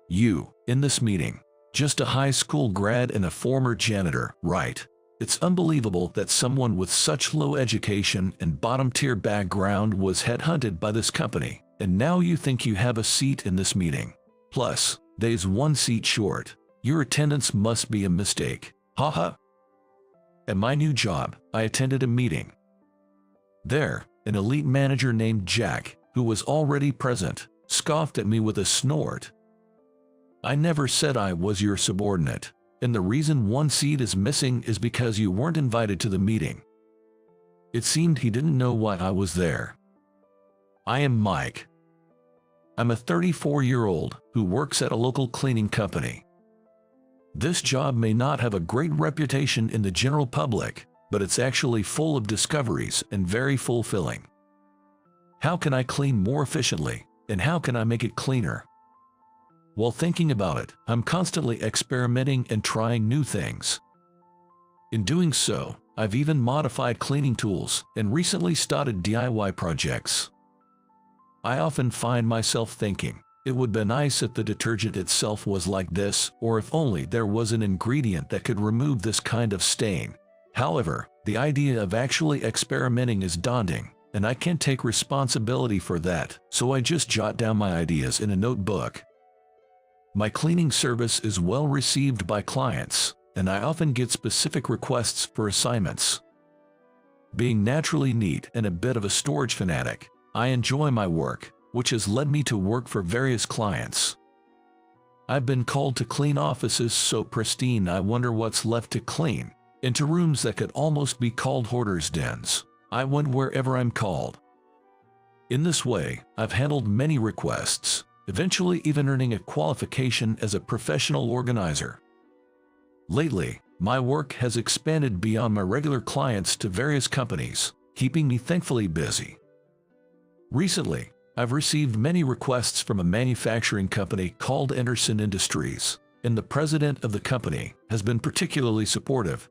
You, in this meeting, just a high school grad and a former janitor, right? It's unbelievable that someone with such low education and bottom-tier background was headhunted by this company, and now you think you have a seat in this meeting. Plus, there's one seat short. Your attendance must be a mistake. Haha. At my new job, I attended a meeting. There, an elite manager named Jack, who was already present, scoffed at me with a snort. I never said I was your subordinate, and the reason one seat is missing is because you weren't invited to the meeting. It seemed he didn't know why I was there. I am Mike. I'm a 34-year-old who works at a local cleaning company. This job may not have a great reputation in the general public, but it's actually full of discoveries and very fulfilling. How can I clean more efficiently, and how can I make it cleaner? While thinking about it, I'm constantly experimenting and trying new things. In doing so, I've even modified cleaning tools and recently started DIY projects. I often find myself thinking, it would be nice if the detergent itself was like this, or if only there was an ingredient that could remove this kind of stain. However, the idea of actually experimenting is daunting, and I can't take responsibility for that, so I just jot down my ideas in a notebook. My cleaning service is well received by clients, and I often get specific requests for assignments. Being naturally neat and a bit of a storage fanatic, I enjoy my work, which has led me to work for various clients. I've been called to clean offices so pristine I wonder what's left to clean, into rooms that could almost be called hoarders' dens. I went wherever I'm called. In this way, I've handled many requests, eventually even earning a qualification as a professional organizer. Lately, my work has expanded beyond my regular clients to various companies, keeping me thankfully busy. Recently, I've received many requests from a manufacturing company called Anderson Industries, and the president of the company has been particularly supportive.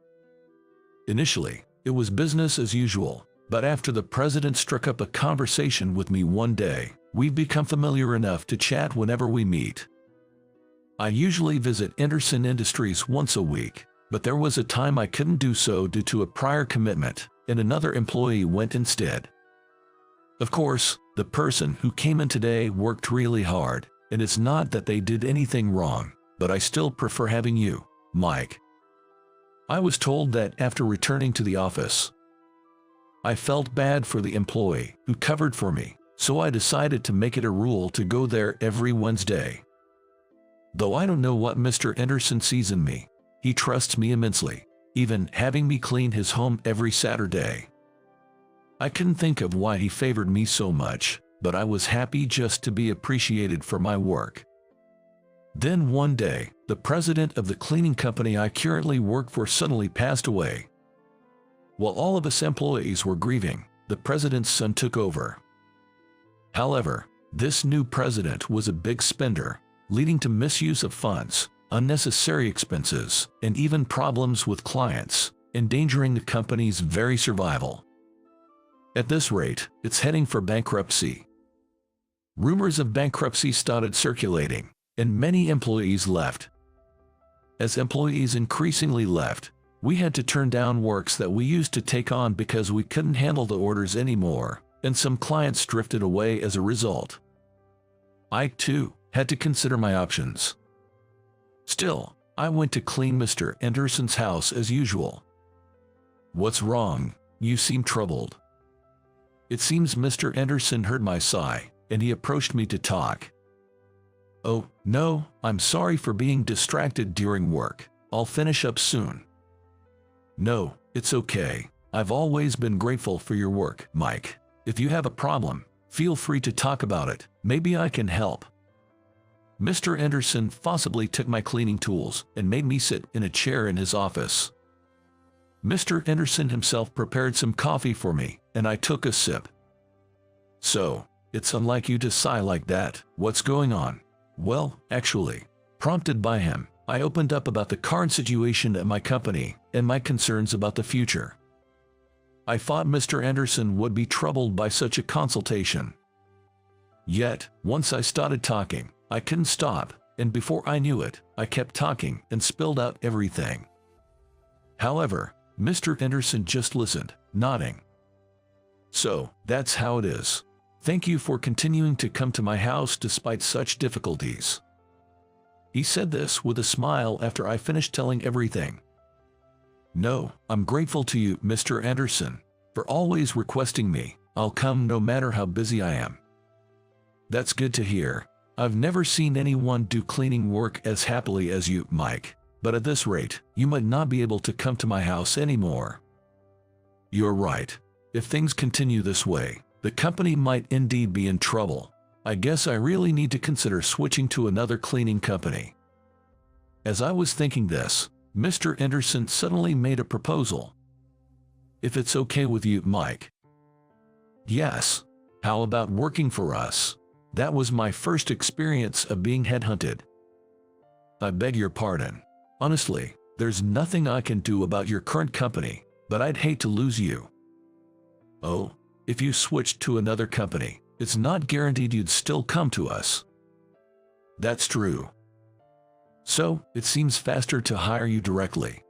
Initially, it was business as usual, but after the president struck up a conversation with me one day, we've become familiar enough to chat whenever we meet. I usually visit Anderson Industries once a week, but there was a time I couldn't do so due to a prior commitment, and another employee went instead. Of course, the person who came in today worked really hard, and it's not that they did anything wrong, but I still prefer having you, Mike. I was told that after returning to the office, I felt bad for the employee who covered for me, so I decided to make it a rule to go there every Wednesday. Though I don't know what Mr. Anderson sees in me, he trusts me immensely, even having me clean his home every Saturday. I couldn't think of why he favored me so much, but I was happy just to be appreciated for my work. Then one day, the president of the cleaning company I currently work for suddenly passed away. While all of us employees were grieving, the president's son took over. However, this new president was a big spender, leading to misuse of funds, unnecessary expenses, and even problems with clients, endangering the company's very survival. At this rate, it's heading for bankruptcy. Rumors of bankruptcy started circulating, and many employees left. As employees increasingly left, we had to turn down works that we used to take on because we couldn't handle the orders anymore, and some clients drifted away as a result. I, too, had to consider my options. Still, I went to clean Mr. Anderson's house as usual. "What's wrong? You seem troubled." It seems Mr. Anderson heard my sigh, and he approached me to talk. "Oh, no, I'm sorry for being distracted during work. I'll finish up soon." "No, it's okay. I've always been grateful for your work, Mike. If you have a problem, feel free to talk about it. Maybe I can help." Mr. Anderson forcibly took my cleaning tools and made me sit in a chair in his office. Mr. Anderson himself prepared some coffee for me, and I took a sip. "So, it's unlike you to sigh like that. What's going on?" "Well, actually," prompted by him, I opened up about the current situation at my company and my concerns about the future. I thought Mr. Anderson would be troubled by such a consultation. Yet, once I started talking, I couldn't stop, and before I knew it, I kept talking and spilled out everything. However, Mr. Anderson just listened, nodding. So, that's how it is. Thank you for continuing to come to my house despite such difficulties. He said this with a smile after I finished telling everything. No, I'm grateful to you, Mr. Anderson, for always requesting me. I'll come no matter how busy I am. That's good to hear. I've never seen anyone do cleaning work as happily as you, Mike, but at this rate, you might not be able to come to my house anymore. You're right. If things continue this way, the company might indeed be in trouble. I guess I really need to consider switching to another cleaning company. As I was thinking this, Mr. Anderson suddenly made a proposal. If it's okay with you, Mike. Yes. How about working for us? That was my first experience of being headhunted. I beg your pardon. Honestly, there's nothing I can do about your current company, but I'd hate to lose you. Oh, if you switched to another company, it's not guaranteed you'd still come to us. That's true. So, it seems faster to hire you directly.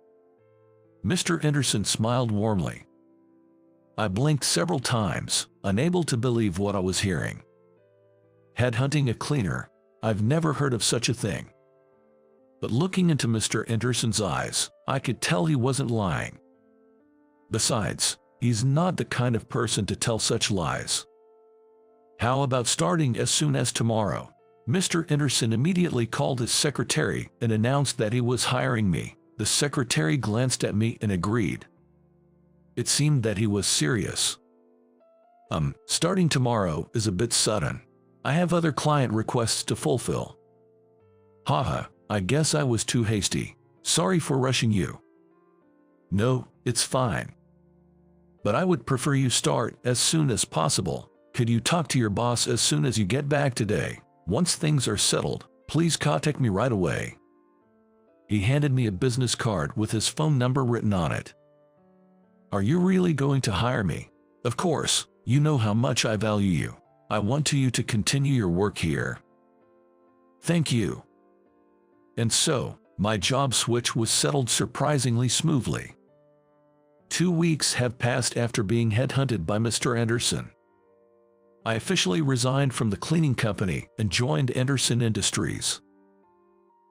Mr. Anderson smiled warmly. I blinked several times, unable to believe what I was hearing. Headhunting a cleaner? I've never heard of such a thing. But looking into Mr. Anderson's eyes, I could tell he wasn't lying. Besides, he's not the kind of person to tell such lies. How about starting as soon as tomorrow? Mr. Anderson immediately called his secretary and announced that he was hiring me. The secretary glanced at me and agreed. It seemed that he was serious. Starting tomorrow is a bit sudden. I have other client requests to fulfill. Haha, I guess I was too hasty. Sorry for rushing you. No, it's fine. But I would prefer you start as soon as possible. Could you talk to your boss as soon as you get back today? Once things are settled, please contact me right away. He handed me a business card with his phone number written on it. Are you really going to hire me? Of course, you know how much I value you. I want you to continue your work here. Thank you. And so, my job switch was settled surprisingly smoothly. 2 weeks have passed after being headhunted by Mr. Anderson. I officially resigned from the cleaning company and joined Anderson Industries.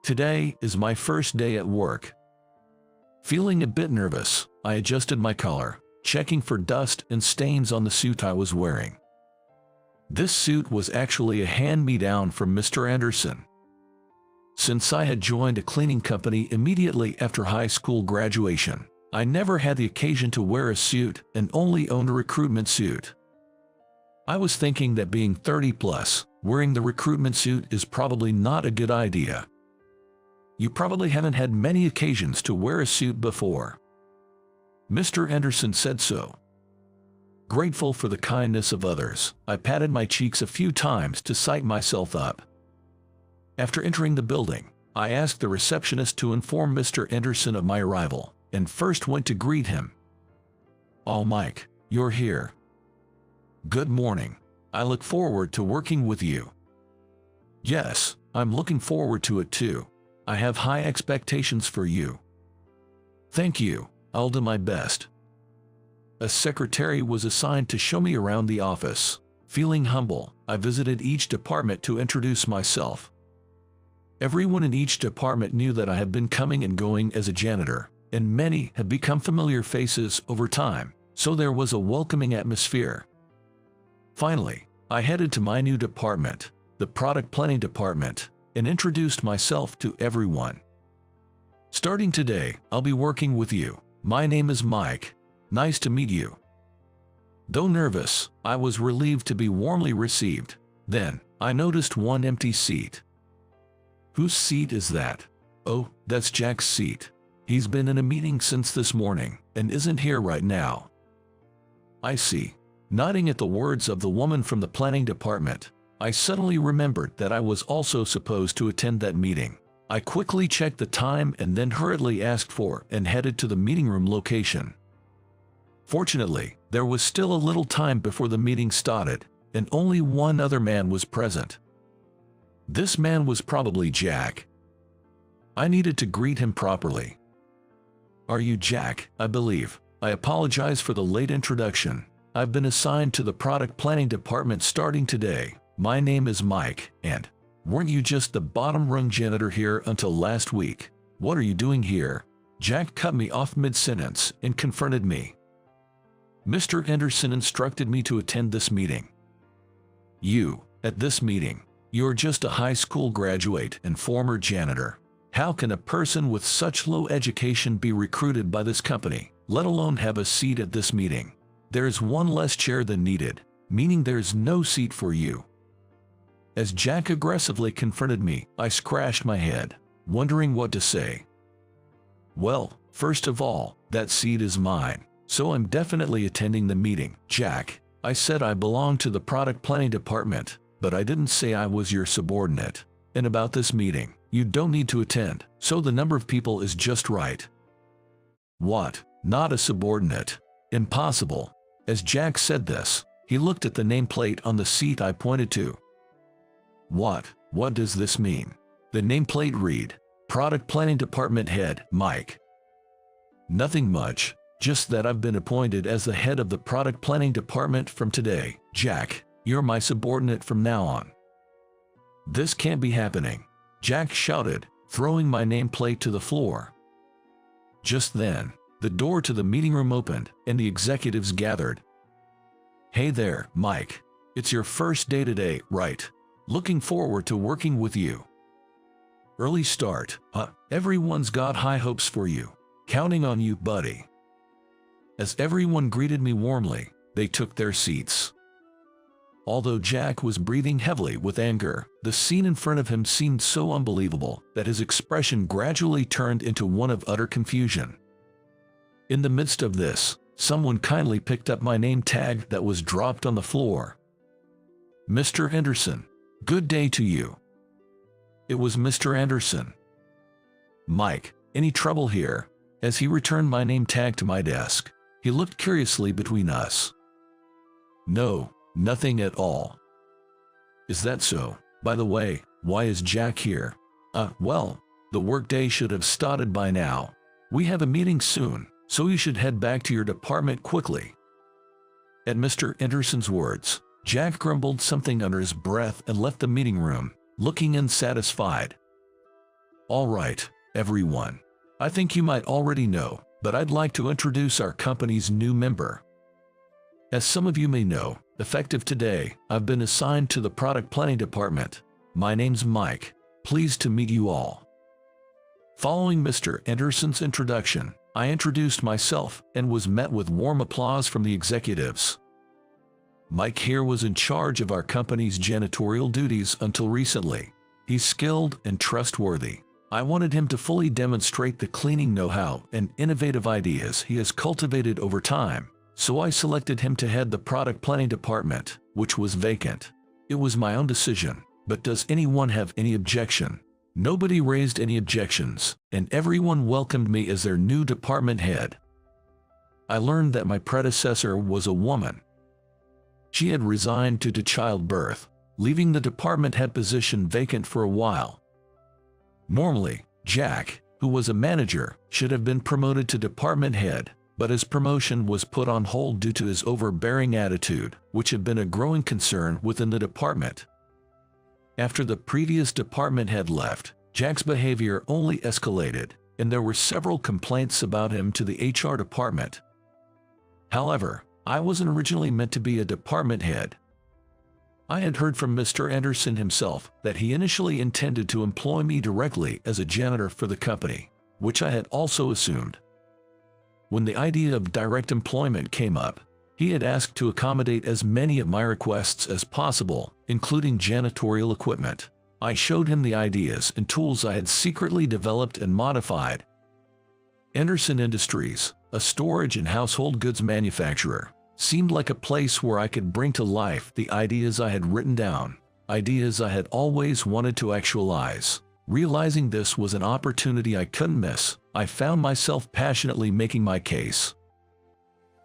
Today is my first day at work. Feeling a bit nervous, I adjusted my collar, checking for dust and stains on the suit I was wearing. This suit was actually a hand-me-down from Mr. Anderson. Since I had joined a cleaning company immediately after high school graduation, I never had the occasion to wear a suit and only owned a recruitment suit. I was thinking that being 30 plus, wearing the recruitment suit is probably not a good idea. You probably haven't had many occasions to wear a suit before. Mr. Anderson said so. Grateful for the kindness of others, I patted my cheeks a few times to psych myself up. After entering the building, I asked the receptionist to inform Mr. Anderson of my arrival, and first went to greet him. "Oh, Mike, you're here. Good morning. I look forward to working with you." "Yes, I'm looking forward to it too. I have high expectations for you." "Thank you, I'll do my best." A secretary was assigned to show me around the office. Feeling humble, I visited each department to introduce myself. Everyone in each department knew that I had been coming and going as a janitor, and many had become familiar faces over time, so there was a welcoming atmosphere. Finally, I headed to my new department, the product planning department, and introduced myself to everyone. "Starting today, I'll be working with you. My name is Mike. Nice to meet you." Though nervous, I was relieved to be warmly received. Then, I noticed one empty seat. "Whose seat is that?" "Oh, that's Jack's seat. He's been in a meeting since this morning, and isn't here right now." "I see." Nodding at the words of the woman from the planning department, I suddenly remembered that I was also supposed to attend that meeting. I quickly checked the time and then hurriedly asked for and headed to the meeting room location. Fortunately, there was still a little time before the meeting started, and only one other man was present. This man was probably Jack. I needed to greet him properly. "Are you Jack? I believe. I apologize for the late introduction. I've been assigned to the product planning department starting today. My name is Mike, and weren't you just the bottom rung janitor here until last week? What are you doing here?" Jack cut me off mid-sentence and confronted me. "Mr. Anderson instructed me to attend this meeting." "You, at this meeting? You're just a high school graduate and former janitor. How can a person with such low education be recruited by this company, let alone have a seat at this meeting? There's one less chair than needed, meaning there's no seat for you." As Jack aggressively confronted me, I scratched my head, wondering what to say. "Well, first of all, that seat is mine, so I'm definitely attending the meeting, Jack. I said I belong to the product planning department, but I didn't say I was your subordinate. And about this meeting, you don't need to attend, so the number of people is just right." "What? Not a subordinate? Impossible." As Jack said this, he looked at the nameplate on the seat I pointed to. What does this mean?" The nameplate read, "Product Planning Department Head, Mike." "Nothing much, just that I've been appointed as the head of the product planning department from today. Jack, you're my subordinate from now on." "This can't be happening," Jack shouted, throwing my nameplate to the floor. Just then, the door to the meeting room opened and the executives gathered. "Hey there, Mike. It's your first day today, right? Looking forward to working with you." "Early start, huh? Everyone's got high hopes for you. Counting on you, buddy." As everyone greeted me warmly, they took their seats. Although Jack was breathing heavily with anger, the scene in front of him seemed so unbelievable that his expression gradually turned into one of utter confusion. In the midst of this, someone kindly picked up my name tag that was dropped on the floor. "Mr. Anderson, good day to you." It was Mr. Anderson. "Mike, any trouble here?" As he returned my name tag to my desk, he looked curiously between us. "No, nothing at all." "Is that so? By the way, why is Jack here?" Well, the workday should have started by now. We have a meeting soon, so you should head back to your department quickly." At Mr. Anderson's words, Jack grumbled something under his breath and left the meeting room, looking unsatisfied. "All right, everyone. I think you might already know, but I'd like to introduce our company's new member. As some of you may know, effective today, I've been assigned to the product planning department. My name's Mike. Pleased to meet you all." Following Mr. Anderson's introduction, I introduced myself and was met with warm applause from the executives. Mike here was in charge of our company's janitorial duties until recently. He's skilled and trustworthy. I wanted him to fully demonstrate the cleaning know-how and innovative ideas he has cultivated over time, so I selected him to head the product planning department, which was vacant. It was my own decision, but does anyone have any objection? Nobody raised any objections, and everyone welcomed me as their new department head. I learned that my predecessor was a woman. She had resigned due to childbirth, leaving the department head position vacant for a while. Normally, Jack, who was a manager, should have been promoted to department head, but his promotion was put on hold due to his overbearing attitude, which had been a growing concern within the department. After the previous department head left, Jack's behavior only escalated, and there were several complaints about him to the HR department. However, I wasn't originally meant to be a department head. I had heard from Mr. Anderson himself that he initially intended to employ me directly as a janitor for the company, which I had also assumed. When the idea of direct employment came up, he had asked to accommodate as many of my requests as possible, including janitorial equipment. I showed him the ideas and tools I had secretly developed and modified. Anderson Industries, a storage and household goods manufacturer, seemed like a place where I could bring to life the ideas I had written down, ideas I had always wanted to actualize. Realizing this was an opportunity I couldn't miss, I found myself passionately making my case.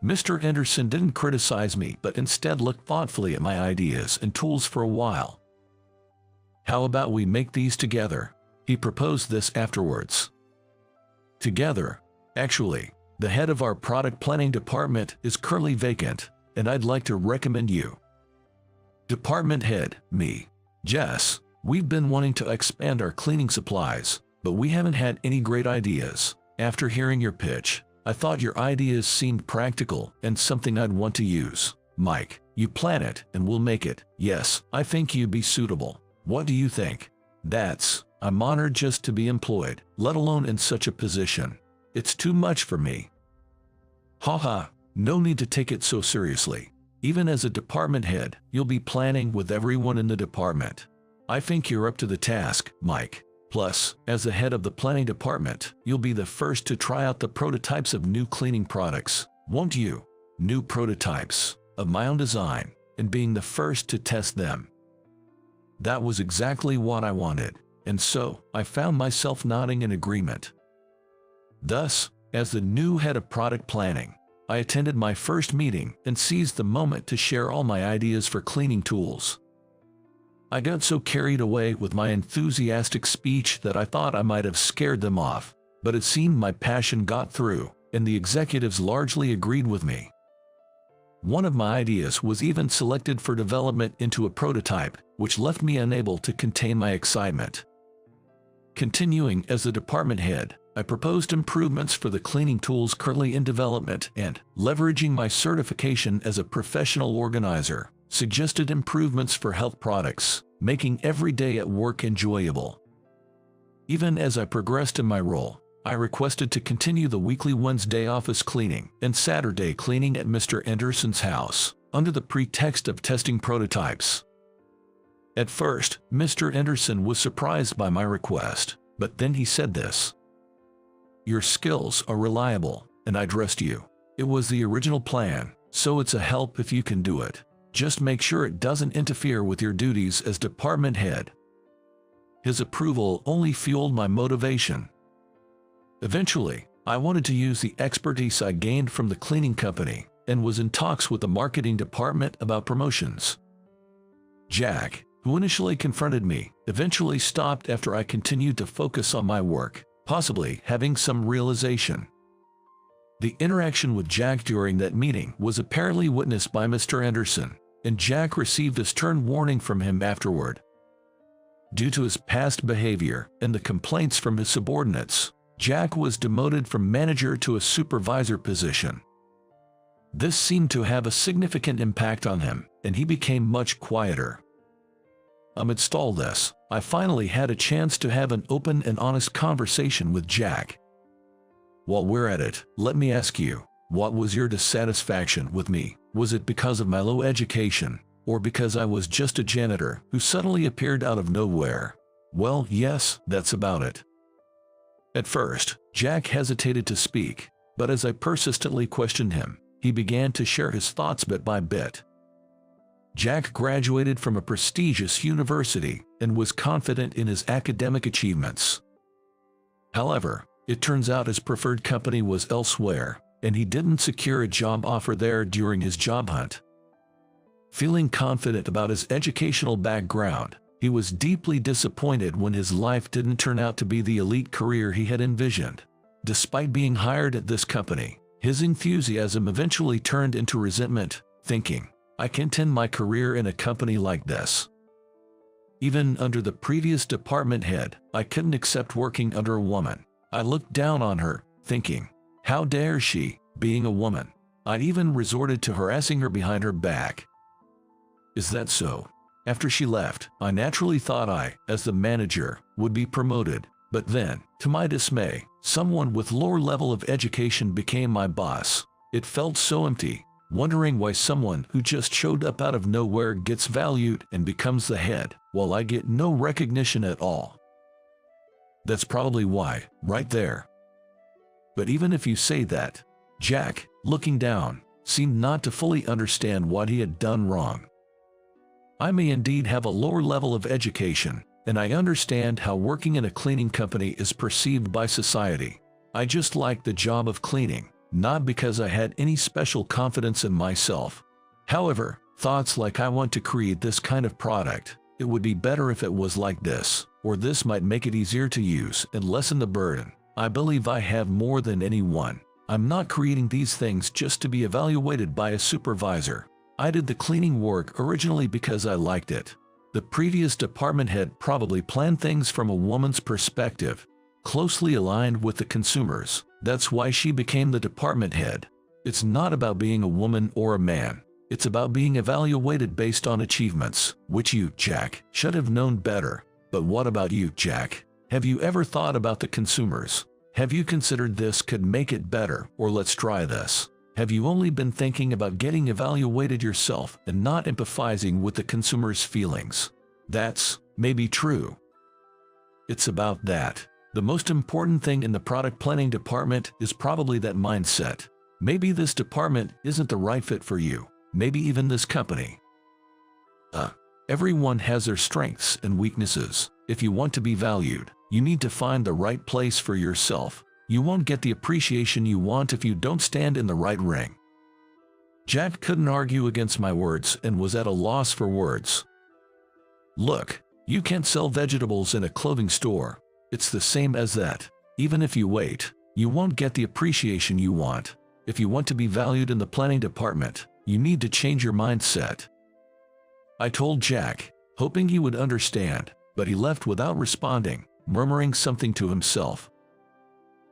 Mr. Anderson didn't criticize me but instead looked thoughtfully at my ideas and tools for a while. How about we make these together? He proposed this afterwards. Together? Actually, the head of our product planning department is currently vacant, and I'd like to recommend you. Department head, me. Jess, we've been wanting to expand our cleaning supplies, but we haven't had any great ideas. After hearing your pitch, I thought your ideas seemed practical and something I'd want to use. Mike, you plan it and we'll make it. Yes, I think you'd be suitable. What do you think? I'm honored just to be employed, let alone in such a position. It's too much for me. Haha, no need to take it so seriously. Even as a department head, you'll be planning with everyone in the department. I think you're up to the task, Mike. Plus, as the head of the planning department, you'll be the first to try out the prototypes of new cleaning products, won't you? New prototypes, of my own design, and being the first to test them. That was exactly what I wanted, and so I found myself nodding in agreement. Thus, as the new head of product planning, I attended my first meeting and seized the moment to share all my ideas for cleaning tools. I got so carried away with my enthusiastic speech that I thought I might have scared them off, but it seemed my passion got through, and the executives largely agreed with me. One of my ideas was even selected for development into a prototype, which left me unable to contain my excitement. Continuing as the department head, I proposed improvements for the cleaning tools currently in development and, leveraging my certification as a professional organizer, suggested improvements for health products, making every day at work enjoyable. Even as I progressed in my role, I requested to continue the weekly Wednesday office cleaning and Saturday cleaning at Mr. Anderson's house, under the pretext of testing prototypes. At first, Mr. Anderson was surprised by my request, but then he said this: "Your skills are reliable, and I trust you. It was the original plan, so it's a help if you can do it. Just make sure it doesn't interfere with your duties as department head." His approval only fueled my motivation. Eventually, I wanted to use the expertise I gained from the cleaning company and was in talks with the marketing department about promotions. Jack, who initially confronted me, eventually stopped after I continued to focus on my work, possibly having some realization. The interaction with Jack during that meeting was apparently witnessed by Mr. Anderson, and Jack received a stern warning from him afterward. Due to his past behavior and the complaints from his subordinates, Jack was demoted from manager to a supervisor position. This seemed to have a significant impact on him, and he became much quieter. Amidst all this, I finally had a chance to have an open and honest conversation with Jack. While we're at it, let me ask you, what was your dissatisfaction with me? Was it because of my low education, or because I was just a janitor who suddenly appeared out of nowhere? Well, yes, that's about it. At first, Jack hesitated to speak, but as I persistently questioned him, he began to share his thoughts bit by bit. Jack graduated from a prestigious university and was confident in his academic achievements. However, it turns out his preferred company was elsewhere, and he didn't secure a job offer there during his job hunt. Feeling confident about his educational background, he was deeply disappointed when his life didn't turn out to be the elite career he had envisioned. Despite being hired at this company, his enthusiasm eventually turned into resentment, thinking, "I can't end my career in a company like this." Even under the previous department head, I couldn't accept working under a woman. I looked down on her, thinking, how dare she, being a woman? I'd even resorted to harassing her behind her back. Is that so? After she left, I naturally thought I, as the manager, would be promoted, but then, to my dismay, someone with lower level of education became my boss. It felt so empty, wondering why someone who just showed up out of nowhere gets valued and becomes the head, while I get no recognition at all. That's probably why, right there. But even if you say that, Jack, looking down, seemed not to fully understand what he had done wrong. I may indeed have a lower level of education, and I understand how working in a cleaning company is perceived by society. I just liked the job of cleaning, not because I had any special confidence in myself. However, thoughts like I want to create this kind of product, It would be better if it was like this, or this might make it easier to use and lessen the burden. I believe I have more than anyone. I'm not creating these things just to be evaluated by a supervisor. I did the cleaning work originally because I liked it. The previous department head probably planned things from a woman's perspective, closely aligned with the consumers. That's why she became the department head. It's not about being a woman or a man. It's about being evaluated based on achievements, which you, Jack, should have known better. But what about you, Jack? Have you ever thought about the consumers? Have you considered this could make it better, or let's try this? Have you only been thinking about getting evaluated yourself and not empathizing with the consumer's feelings? That's maybe true. It's about that. The most important thing in the product planning department is probably that mindset. Maybe this department isn't the right fit for you. Maybe even this company. Everyone has their strengths and weaknesses. If you want to be valued, you need to find the right place for yourself. You won't get the appreciation you want if you don't stand in the right ring. Jack couldn't argue against my words and was at a loss for words. Look, you can't sell vegetables in a clothing store. It's the same as that. Even if you wait, you won't get the appreciation you want. If you want to be valued in the planning department, you need to change your mindset. I told Jack, hoping he would understand, but he left without responding, murmuring something to himself.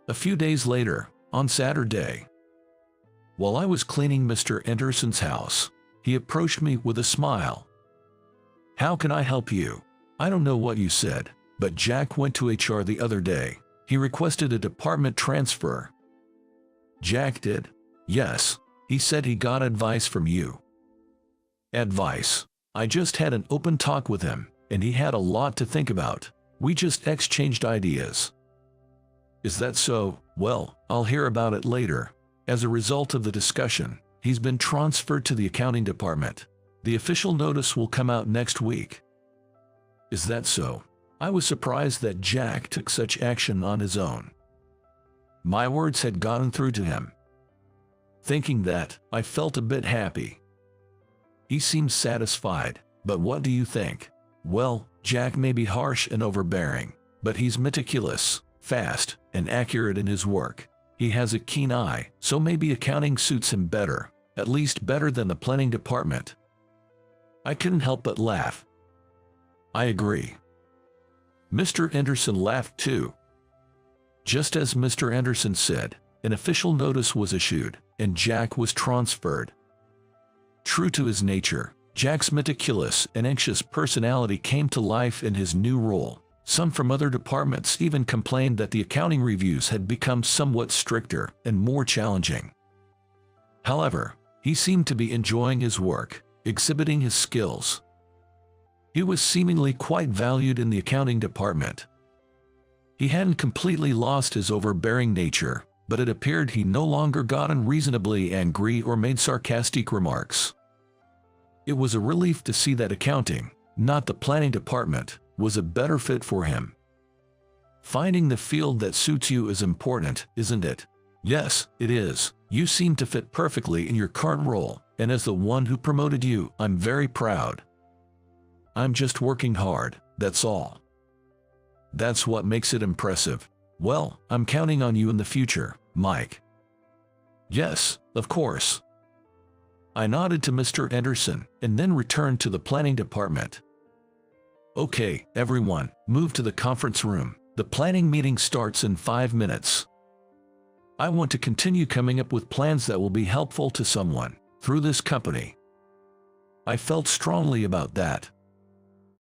A few days later, on Saturday, while I was cleaning Mr. Anderson's house, he approached me with a smile. "How can I help you?" I don't know what you said, but Jack went to HR the other day. He requested a department transfer. Jack did? Yes. He said he got advice from you. Advice? I just had an open talk with him, and he had a lot to think about. We just exchanged ideas. Is that so? Well, I'll hear about it later. As a result of the discussion, he's been transferred to the accounting department. The official notice will come out next week. Is that so? I was surprised that Jack took such action on his own. My words had gotten through to him. Thinking that, I felt a bit happy. He seemed satisfied, but what do you think? Well, Jack may be harsh and overbearing, but he's meticulous, fast, and accurate in his work. He has a keen eye, so maybe accounting suits him better, at least better than the planning department. I couldn't help but laugh. I agree. Mr. Anderson laughed too. Just as Mr. Anderson said, an official notice was issued, and Jack was transferred. True to his nature, Jack's meticulous and anxious personality came to life in his new role. Some from other departments even complained that the accounting reviews had become somewhat stricter and more challenging. However, he seemed to be enjoying his work, exhibiting his skills. He was seemingly quite valued in the accounting department. He hadn't completely lost his overbearing nature, but it appeared he no longer got unreasonably angry or made sarcastic remarks. It was a relief to see that accounting, not the planning department, was a better fit for him. Finding the field that suits you is important, isn't it? Yes, it is. You seem to fit perfectly in your current role, and as the one who promoted you, I'm very proud. I'm just working hard, that's all. That's what makes it impressive. Well, I'm counting on you in the future, Mike. Yes, of course. I nodded to Mr. Anderson and then returned to the planning department. Okay, everyone, move to the conference room. The planning meeting starts in 5 minutes. I want to continue coming up with plans that will be helpful to someone through this company. I felt strongly about that.